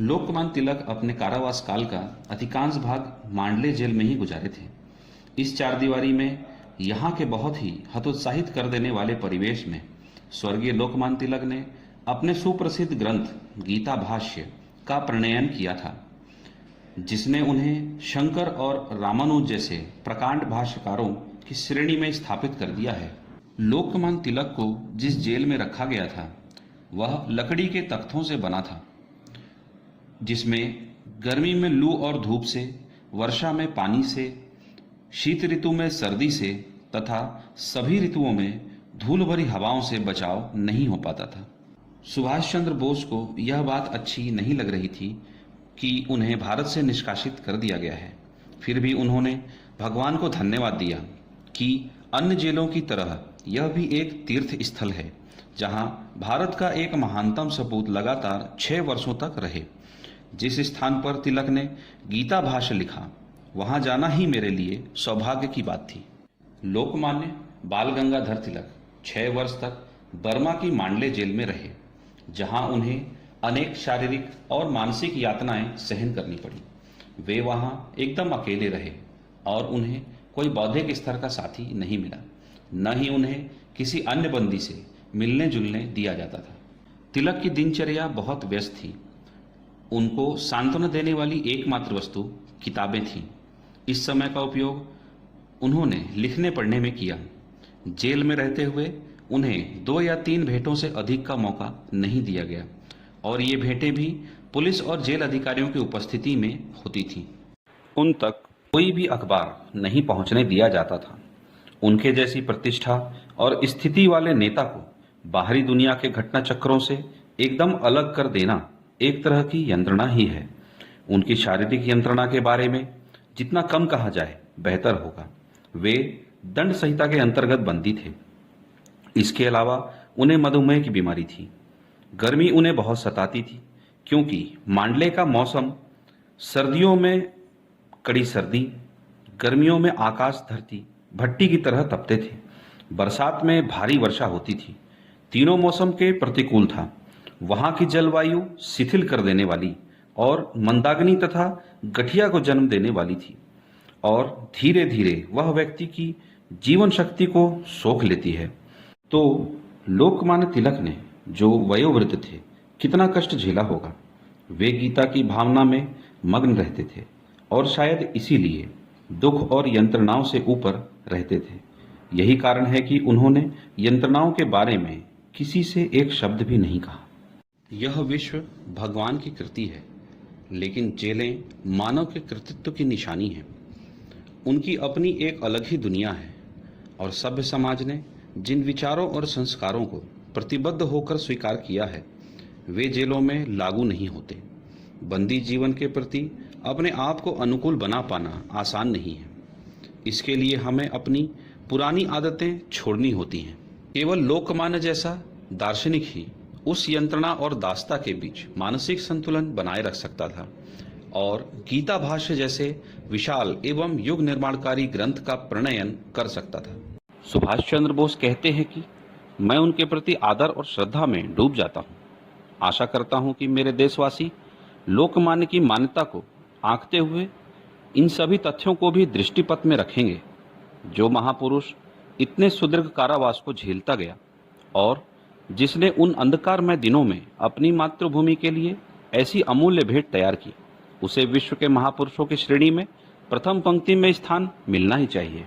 लोकमान्य तिलक अपने कारावास काल का अधिकांश भाग मांडले जेल में ही गुजारे थे। इस चारदीवारी में यहाँ के बहुत ही हतोत्साहित कर देने वाले परिवेश में स्वर्गीय लोकमान्य तिलक ने अपने सुप्रसिद्ध ग्रंथ गीता भाष्य का प्रणयन किया था, जिसने उन्हें शंकर और रामानुज जैसे प्रकांड भाष्यकारों की श्रेणी में स्थापित कर दिया है। लोकमान्य तिलक को जिस जेल में रखा गया था वह लकड़ी के तख्तों से बना था, जिसमें गर्मी में लू और धूप से, वर्षा में पानी से, शीत ऋतु में सर्दी से तथा सभी ऋतुओं में धूल भरी हवाओं से बचाव नहीं हो पाता था। सुभाष चंद्र बोस को यह बात अच्छी नहीं लग रही थी कि उन्हें भारत से निष्कासित कर दिया गया है। फिर भी उन्होंने भगवान को धन्यवाद दिया कि अन्य जेलों की तरह यह भी एक तीर्थ स्थल है, जहां भारत का एक महानतम सपूत लगातार 6 वर्षों तक रहे। जिस स्थान पर तिलक ने गीता भाष्य लिखा, वहां जाना ही मेरे लिए सौभाग्य की बात थी। लोकमान्य बाल गंगाधर तिलक 6 वर्ष तक बर्मा की मांडले जेल में रहे, जहां उन्हें अनेक शारीरिक और मानसिक यातनाएं सहन करनी पड़ी। वे वहां एकदम अकेले रहे और उन्हें कोई बौद्धिक स्तर का साथी नहीं मिला, न ही उन्हें किसी अन्य बंदी से मिलने जुलने दिया जाता था। तिलक की दिनचर्या बहुत व्यस्त थी। उनको सांत्वना देने वाली एकमात्र वस्तु किताबें थीं। इस समय का उपयोग उन्होंने लिखने पढ़ने में किया। जेल में रहते हुए उन्हें 2 या 3 भेंटों से अधिक का मौका नहीं दिया गया और ये भेंटें भी पुलिस और जेल अधिकारियों की उपस्थिति में होती थीं। उन तक कोई भी अखबार नहीं पहुंचने दिया जाता था। उनके जैसी प्रतिष्ठा और स्थिति वाले नेता को बाहरी दुनिया के घटना चक्रों से एकदम अलग कर देना एक तरह की यंत्रणा ही है। उनकी शारीरिक यंत्रणा के बारे में जितना कम कहा जाए बेहतर होगा। वे दंड संहिता के अंतर्गत बंदी थे। इसके अलावा उन्हें मधुमेह की बीमारी थी। गर्मी उन्हें बहुत सताती थी, क्योंकि मांडले का मौसम सर्दियों में कड़ी सर्दी, गर्मियों में आकाश धरती भट्टी की तरह तपते थे। बरसात में भारी वर्षा होती थी। तीनों मौसम के प्रतिकूल था। वहां की जलवायु शिथिल कर देने वाली और मंदाग्नि तथा गठिया को जन्म देने वाली थी और धीरे धीरे वह व्यक्ति की जीवन शक्ति को सोख लेती है। तो लोकमान्य तिलक ने, जो वयोवृद्ध थे, कितना कष्ट झेला होगा। वे गीता की भावना में मग्न रहते थे और शायद इसीलिए दुख और यंत्रणाओं से ऊपर रहते थे। यही कारण है कि उन्होंने यंत्रणाओं के बारे में किसी से एक शब्द भी नहीं कहा। यह विश्व भगवान की कृति है, लेकिन जेलें मानव के कृतित्व की निशानी हैं। उनकी अपनी एक अलग ही दुनिया है और सभ्य समाज ने जिन विचारों और संस्कारों को प्रतिबद्ध होकर स्वीकार किया है, वे जेलों में लागू नहीं होते। बंदी जीवन के प्रति अपने आप को अनुकूल बना पाना आसान नहीं है। इसके लिए हमें अपनी पुरानी आदतें छोड़नी होती हैं। केवल लोकमान्य जैसा दार्शनिक ही उस यंत्रणा और दास्ता के बीच मानसिक संतुलन बनाए रख सकता था और गीता भाष्य जैसे विशाल एवं युग निर्माणकारी ग्रंथ का प्रणयन कर सकता था। सुभाष चंद्र बोस कहते हैं कि मैं उनके प्रति आदर और श्रद्धा में डूब जाता हूँ। आशा करता हूँ कि मेरे देशवासी लोकमान्य की मान्यता को आंकते हुए इन सभी तथ्यों को भी दृष्टिपथ में रखेंगे। जो महापुरुष इतने सुदीर्घ कारावास को झेलता गया और जिसने उन अंधकारमय दिनों में अपनी मातृभूमि के लिए ऐसी अमूल्य भेंट तैयार की, उसे विश्व के महापुरुषों की श्रेणी में प्रथम पंक्ति में स्थान मिलना ही चाहिए।